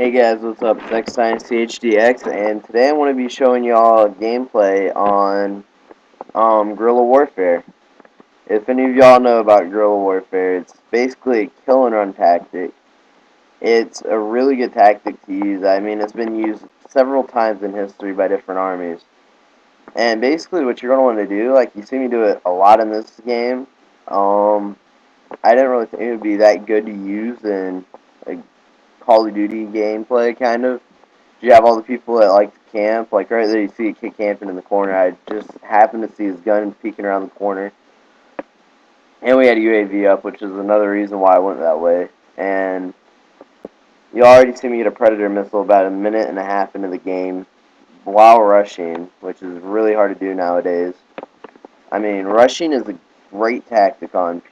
Hey guys, what's up? It's xDynastyHDx, and today I'm going to be showing y'all gameplay on Guerrilla Warfare. If any of y'all know about Guerrilla Warfare, it's basically a kill and run tactic. It's a really good tactic to use. I mean, it's been used several times in history by different armies. And basically what you're going to want to do, like you see me do it a lot in this game, I didn't really think it would be that good to use in a Call of Duty gameplay, kind of. You have all the people that like to camp. Like right there, you see a kid camping in the corner. I just happened to see his gun peeking around the corner. And we had a UAV up, which is another reason why I went that way. And you already see me get a Predator missile about a minute and a half into the game while rushing, which is really hard to do nowadays. I mean, rushing is a great tactic on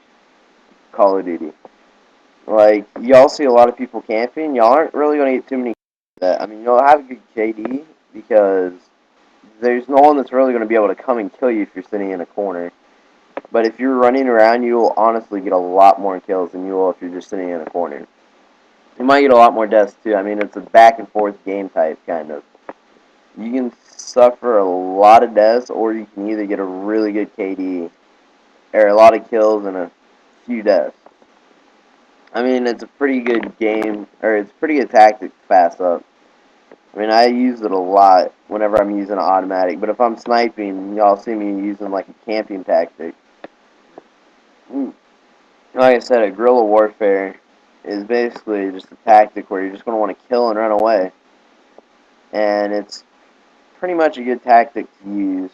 Call of Duty. Like, y'all see a lot of people camping. Y'all aren't really going to get too many. I mean, you'll have a good KD because there's no one that's really going to be able to come and kill you if you're sitting in a corner. But if you're running around, you will honestly get a lot more kills than you will if you're just sitting in a corner. You might get a lot more deaths too. I mean, it's a back and forth game type, kind of. You can suffer a lot of deaths, or you can either get a really good KD, or a lot of kills and a few deaths. I mean, it's a pretty good game, or it's a pretty good tactic to pass up. I mean, I use it a lot whenever I'm using an automatic, but if I'm sniping, y'all see me using like a camping tactic. Like I said, a guerrilla warfare is basically just a tactic where you're just going to want to kill and run away. And it's pretty much a good tactic to use.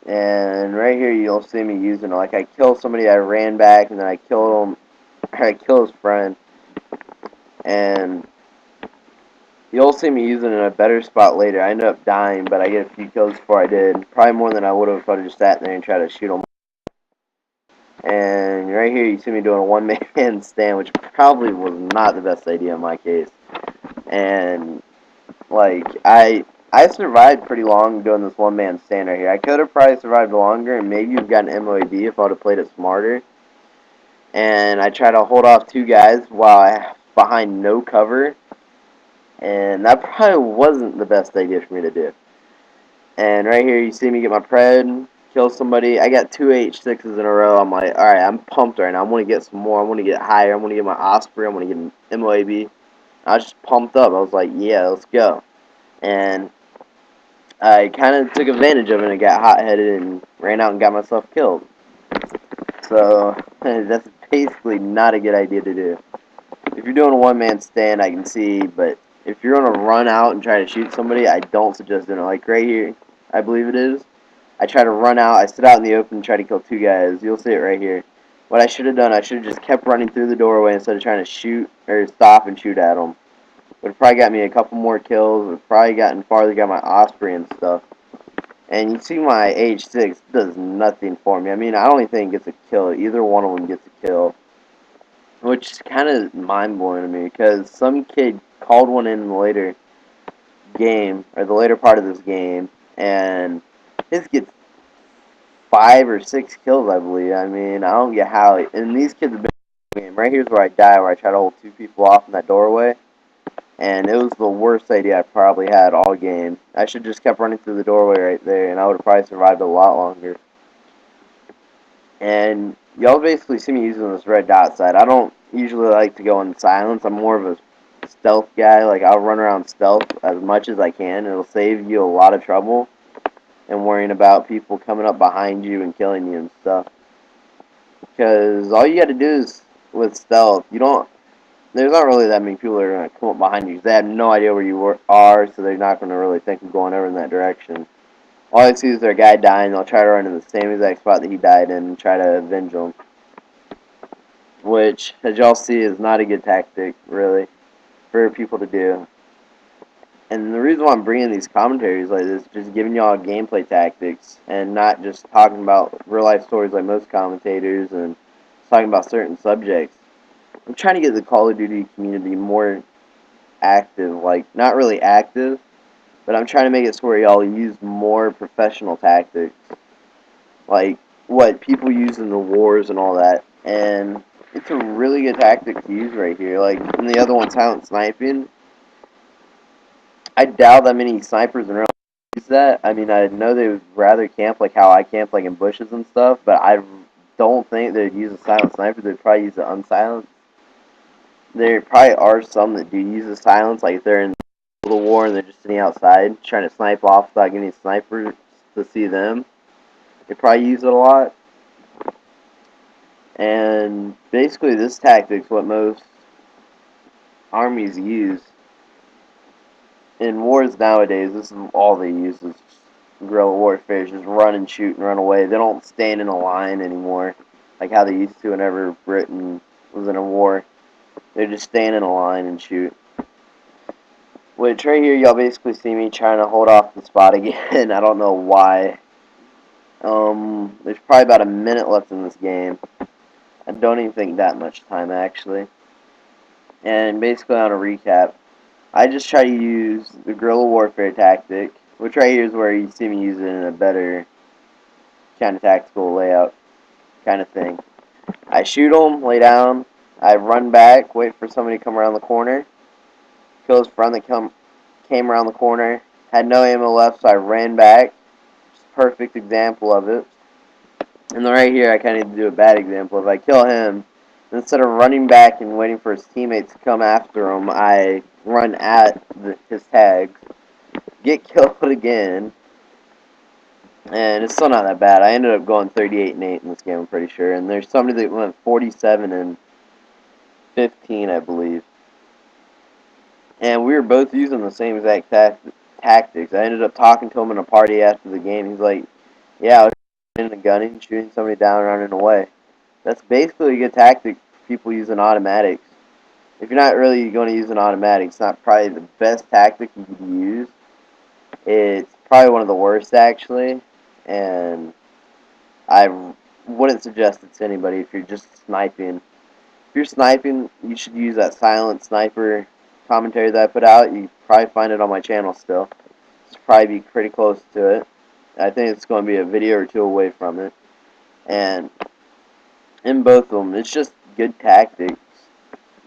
And right here you'll see me using it. Like I kill somebody, I ran back, and then I killed him, or I kill his friend. And you'll see me using it in a better spot later. I ended up dying, but I get a few kills before I did. Probably more than I would have if I would just sat there and tried to shoot them. And right here you see me doing a one-man stand, which probably was not the best idea in my case. And, like, I survived pretty long doing this one-man stand right here. I could have probably survived longer and maybe have gotten MOAB if I would have played it smarter. And I tried to hold off two guys while behind no cover. And that probably wasn't the best idea for me to do. And right here you see me get my pred, kill somebody. I got two H6s in a row. I'm like, alright, I'm pumped right now. I want to get some more. I want to get higher. I want to get my Osprey. I want to get an MOAB. I was just pumped up. I was like, yeah, let's go. And I kind of took advantage of it and got hot-headed and ran out and got myself killed. So that's basically not a good idea to do. If you're doing a one-man stand, I can see, but if you're going to run out and try to shoot somebody, I don't suggest doing it. Like right here, I believe it is. I try to run out. I sit out in the open and try to kill two guys. You'll see it right here. What I should have done, I should have just kept running through the doorway instead of trying to shoot or stop and shoot at them. Would have probably got me a couple more kills. Would have probably gotten farther, got my Osprey and stuff. And you see my H6 does nothing for me. I mean, I don't even think it gets a kill. Either one of them gets a kill. Which is kind of mind-blowing to me, because some kid called one in the later game, or the later part of this game, and his gets 5 or 6 kills, I believe. I mean, I don't get how. And these kids have been in the game. Right here's where I die, where I try to hold two people off in that doorway. And it was the worst idea I probably had all game. I should just kept running through the doorway right there, and I would have probably survived a lot longer. And y'all basically see me using this red dot side. I don't usually like to go in silence. I'm more of a stealth guy. Like, I'll run around stealth as much as I can. It'll save you a lot of trouble and worrying about people coming up behind you and killing you and stuff. Because all you got to do is, with stealth, there's not really that many people that are going to come up behind you. They have no idea where you are, so they're not going to really think of going over in that direction. All I see is their guy dying. They'll try to run in the same exact spot that he died in and try to avenge him. Which, as y'all see, is not a good tactic, really, for people to do. And the reason why I'm bringing these commentaries like this is just giving y'all gameplay tactics and not just talking about real-life stories like most commentators and talking about certain subjects. I'm trying to get the Call of Duty community more active, like, not really active, but I'm trying to make it so where y'all use more professional tactics, like what people use in the wars and all that. And it's a really good tactic to use right here. Like in the other one, silent sniping, I doubt that many snipers in real life use that. I mean, I know they would rather camp like how I camp, like in bushes and stuff, but I don't think they'd use a silent sniper. They'd probably use an unsilenced. There probably are some that do use a silence, like if they're in the war and they're just sitting outside trying to snipe off without getting snipers to see them. They probably use it a lot. And basically, this tactic's what most armies use. In wars nowadays, this is all they use is guerrilla warfare. Just run and shoot and run away. They don't stand in a line anymore, like how they used to whenever Britain was in a war. They just stand in a line and shoot. Which right here, y'all basically see me trying to hold off the spot again. I don't know why. There's probably about a minute left in this game. I don't even think that much time, actually. And basically, on a recap, I just try to use the guerrilla warfare tactic, which right here is where you see me use it in a better kind of tactical layout kind of thing. I shoot them, lay down, I run back, wait for somebody to come around the corner, kill his friend that came around the corner, had no ammo left, so I ran back. Just a perfect example of it. And then right here, I kind of need to do a bad example. If I kill him, instead of running back and waiting for his teammates to come after him, I run at his tags, get killed again, and it's still not that bad. I ended up going 38-8 in this game, I'm pretty sure. And there's somebody that went 47-15, I believe. And we were both using the same exact tactics. I ended up talking to him in a party after the game. He's like, yeah, I was in a gunning, shooting somebody down, running away. That's basically a good tactic for people using automatics. If you're not really going to use an automatic, it's not probably the best tactic you could use. It's probably one of the worst, actually. And I wouldn't suggest it to anybody if you're just sniping. If you're sniping, you should use that silent sniper commentary that I put out. You probably find it on my channel still. It's probably be pretty close to it. I think it's going to be a video or two away from it. And in both of them, it's just good tactics.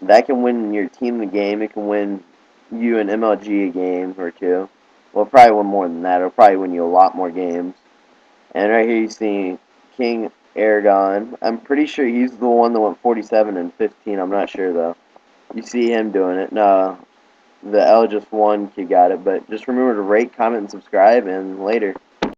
That can win your team the game. It can win you an MLG a game or two. Well, probably win more than that. It'll probably win you a lot more games. And right here you see King Aragon. I'm pretty sure he's the one that went 47-15. I'm not sure, though. You see him doing it. No, the L just one kid got it. But just remember to rate, comment, and subscribe, and later.